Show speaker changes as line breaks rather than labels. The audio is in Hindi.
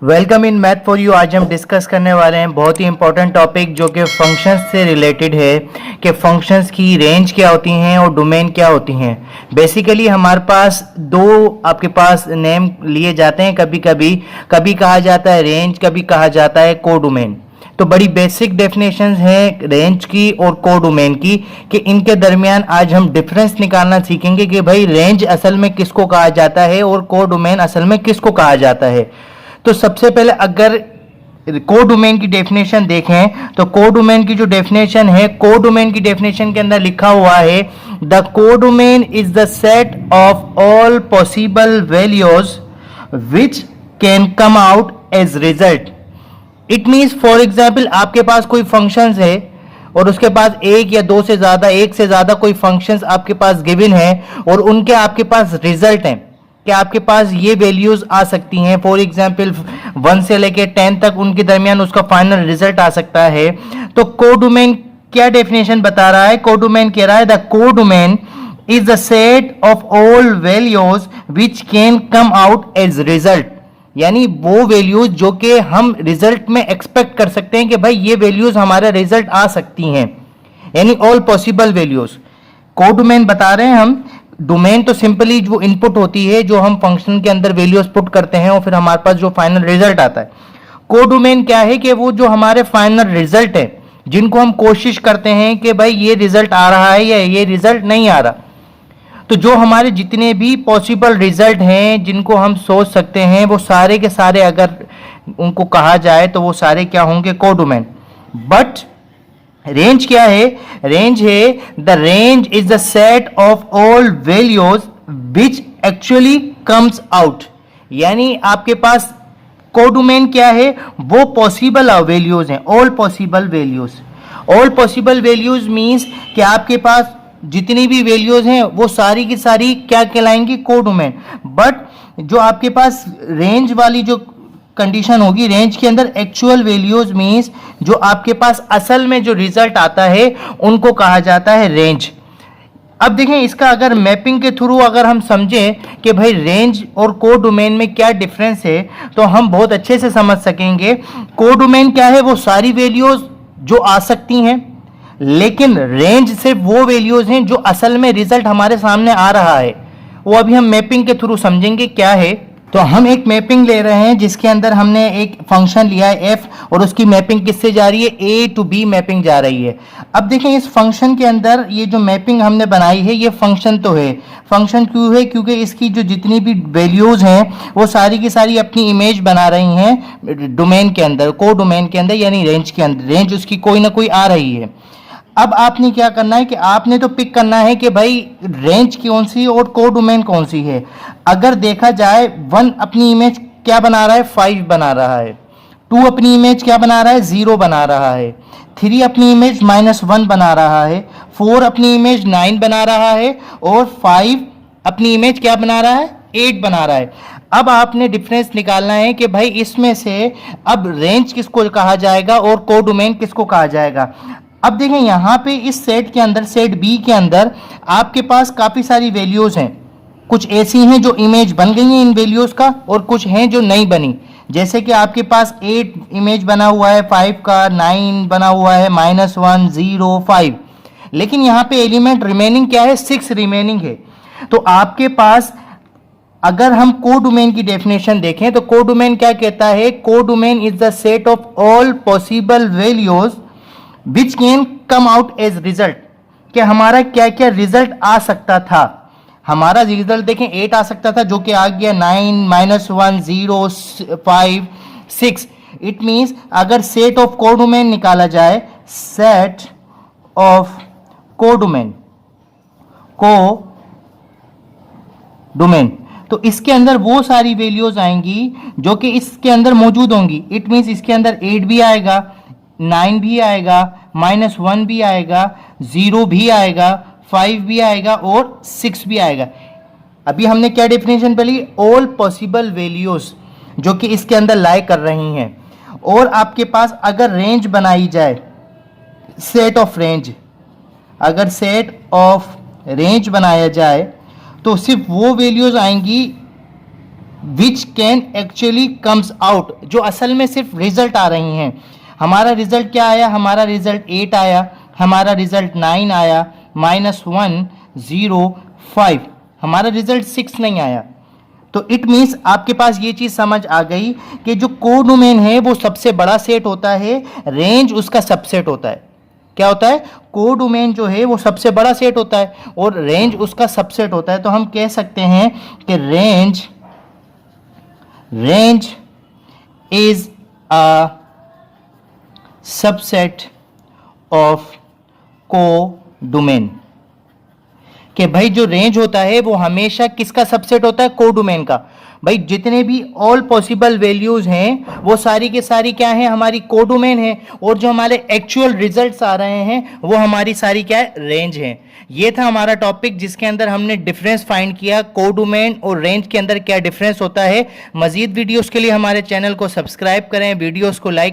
Welcome in math for you. आज हम डिस्कस करने वाले हैं बहुत ही इंपॉर्टेंट टॉपिक जो कि फंक्शंस से रिलेटेड है कि फंक्शंस की रेंज क्या होती हैं और डोमेन क्या होती हैं। बेसिकली हमारे पास दो आपके पास नेम लिए जाते हैं, कभी कहा जाता है रेंज, कभी कहा जाता है कोडोमेन। तो बड़ी बेसिक डेफिनेशंस हैं रेंज की और कोडोमेन की कि इनके दरमियान आज हम डिफरेंस निकालना सीखेंगे कि भाई रेंज असल में किसको कहा जाता है और कोडोमेन असल में किसको कहा जाता है। तो सबसे पहले अगर कोडोमेन की डेफिनेशन देखें तो कोडोमेन की जो डेफिनेशन है, कोडोमेन की डेफिनेशन के अंदर लिखा हुआ है the codomain is the set of all possible values which can come out as result. It means for example आपके पास कोई फंक्शंस है और उसके पास एक या दो से ज्यादा, एक से ज्यादा कोई फंक्शंस आपके पास गिवन है और उनके आपके पास रिजल्ट हैं कि आपके पास ये वैल्यूज आ सकती हैं। फॉर एग्जाम्पल 1 से लेके 10 तक उनके दरमियान उसका फाइनल रिजल्ट आ सकता है। तो कोडोमेन क्या डेफिनेशन बता रहा है? कोडोमेन कह रहा है the codomain is the set of all values which can come out as result, यानी वो वैल्यूज जो कि हम रिजल्ट में एक्सपेक्ट कर सकते हैं कि भाई ये वैल्यूज हमारा रिजल्ट आ सकती हैं, यानी ऑल पॉसिबल वैल्यूज। कोडोमेन बता रहे हैं हम। डोमेन तो सिंपली जो इनपुट होती है, जो हम फंक्शन के अंदर वैल्यूज पुट करते हैं और फिर हमारे पास जो फाइनल रिजल्ट आता है। कोडोमेन क्या है कि वो जो हमारे फाइनल रिजल्ट है जिनको हम कोशिश करते हैं कि भाई ये रिजल्ट आ रहा है या ये रिजल्ट नहीं आ रहा। तो जो हमारे जितने भी पॉसिबल रिजल्ट हैं जिनको हम सोच सकते हैं वो सारे के सारे अगर उनको कहा जाए तो वो सारे क्या होंगे? कोडोमेन। बट रेंज क्या है? रेंज है the range is the set of all values which actually comes out, यानी आपके पास कोडोमेन क्या है? वो पॉसिबल वैल्यूज हैं, all possible values. All possible values means कि आपके पास जितनी भी वैल्यूज हैं वो सारी की सारी क्या कहलाएंगी? कोडोमेन। बट जो आपके पास रेंज वाली जो कंडीशन होगी, रेंज के अंदर एक्चुअल वैल्यूज मींस जो आपके पास असल में जो रिजल्ट आता है उनको कहा जाता है रेंज। अब देखें इसका अगर मैपिंग के थ्रू अगर हम समझें कि भाई रेंज और कोडोमेन में क्या डिफरेंस है तो हम बहुत अच्छे से समझ सकेंगे। कोडोमेन क्या है? वो सारी वैल्यूज जो आ सकती हैं, लेकिन रेंज सिर्फ वो वैल्यूज हैं जो असल में रिजल्ट हमारे सामने आ रहा है। वो अभी हम मैपिंग के थ्रू समझेंगे क्या है। तो हम एक मैपिंग ले रहे हैं जिसके अंदर हमने एक फंक्शन लिया है f और उसकी मैपिंग किससे जा रही है? a टू b मैपिंग जा रही है। अब देखें इस फंक्शन के अंदर ये जो मैपिंग हमने बनाई है ये फंक्शन तो है। फंक्शन क्यों है? क्योंकि इसकी जो जितनी भी वैल्यूज हैं वो सारी की सारी अपनी इमेज बना रही हैं डोमेन के अंदर, कोडोमेन के अंदर, यानी रेंज के अंदर। रेंज उसकी कोई ना कोई आ रही है। अब आपने क्या करना है कि आपने तो पिक करना है कि भाई रेंज कौन सी और कोडोमेन कौन सी है। अगर देखा जाए 1 अपनी इमेज क्या बना रहा है? 5 बना रहा है। 2 अपनी इमेज क्या बना रहा है? 0 बना रहा है। 3 अपनी इमेज -1 बना रहा है। 4 अपनी इमेज 9 बना रहा है और 5 अपनी इमेज क्या बना रहा है? 8 बना रहा है। अब आपने डिफरेंस निकालना है कि भाई इसमें से अब रेंज किसको कहा जाएगा और कोडोमेन किसको कहा जाएगा। अब देखें यहाँ पे इस सेट के अंदर, सेट बी के अंदर आपके पास काफ़ी सारी वैल्यूज़ हैं। कुछ ऐसी हैं जो इमेज बन गई हैं इन वैल्यूज़ का और कुछ हैं जो नहीं बनी। जैसे कि आपके पास 8 इमेज बना हुआ है 5 का, 9 बना हुआ है -1 0 5, लेकिन यहाँ पे एलिमेंट रिमेनिंग क्या है? 6 रिमेनिंग है। तो आपके पास अगर हम कोडोमेन की डेफिनेशन देखें तो कोडोमेन क्या कहता है? Codomain is the set of all possible values which can come out as result, कि हमारा क्या क्या रिजल्ट आ सकता था। हमारा रिजल्ट देखें 8 आ सकता था जो कि आ गया 9 -1 0 5 6। इट मीन्स अगर सेट ऑफ कोडोमेन निकाला जाए, सेट ऑफ कोडोमेन तो इसके अंदर वो सारी वैल्यूज आएंगी जो कि इसके अंदर मौजूद होंगी। इट मीन्स इसके अंदर 8 भी आएगा, 9 भी आएगा, -1 भी आएगा, 0 भी आएगा, 5 भी आएगा और 6 भी आएगा। अभी हमने क्या डेफिनेशन पढ़ी? ऑल पॉसिबल वैल्यूज जो कि इसके अंदर लाई कर रही हैं। और आपके पास अगर रेंज बनाई जाए, सेट ऑफ रेंज, अगर सेट ऑफ रेंज बनाया जाए तो सिर्फ वो वैल्यूज आएंगी which can actually comes out, जो असल में सिर्फ रिजल्ट आ रही हैं। हमारा रिजल्ट क्या आया, हमारा रिजल्ट 8 आया, हमारा रिजल्ट 9 आया, -1 0 5, हमारा रिजल्ट 6 नहीं आया। तो इट मीन्स आपके पास ये चीज समझ आ गई कि जो कोडोमेन है वो सबसे बड़ा सेट होता है, रेंज उसका सबसेट होता है। क्या होता है, कोडोमेन जो है वो सबसे बड़ा सेट होता है और रेंज उसका सबसेट होता है। तो हम कह सकते हैं कि range is a subset of codomain. कि भाई जो रेंज होता है वो हमेशा किसका सबसेट होता है, कोडोमेन का। भाई जितने भी ऑल पॉसिबल वैल्यूज हैं वो सारी के सारी क्या है, हमारी कोडोमेन है, और जो हमारे एक्चुअल रिजल्ट्स आ रहे हैं वो हमारी सारी क्या है, रेंज है। ये था हमारा टॉपिक जिसके अंदर हमने डिफरेंस फाइंड किया, कोडोमेन और रेंज के अंदर क्या डिफरेंस होता है। मजीद वीडियोस के लिए हमारे चैनल को सब्सक्राइब करें, वीडियोस को लाइक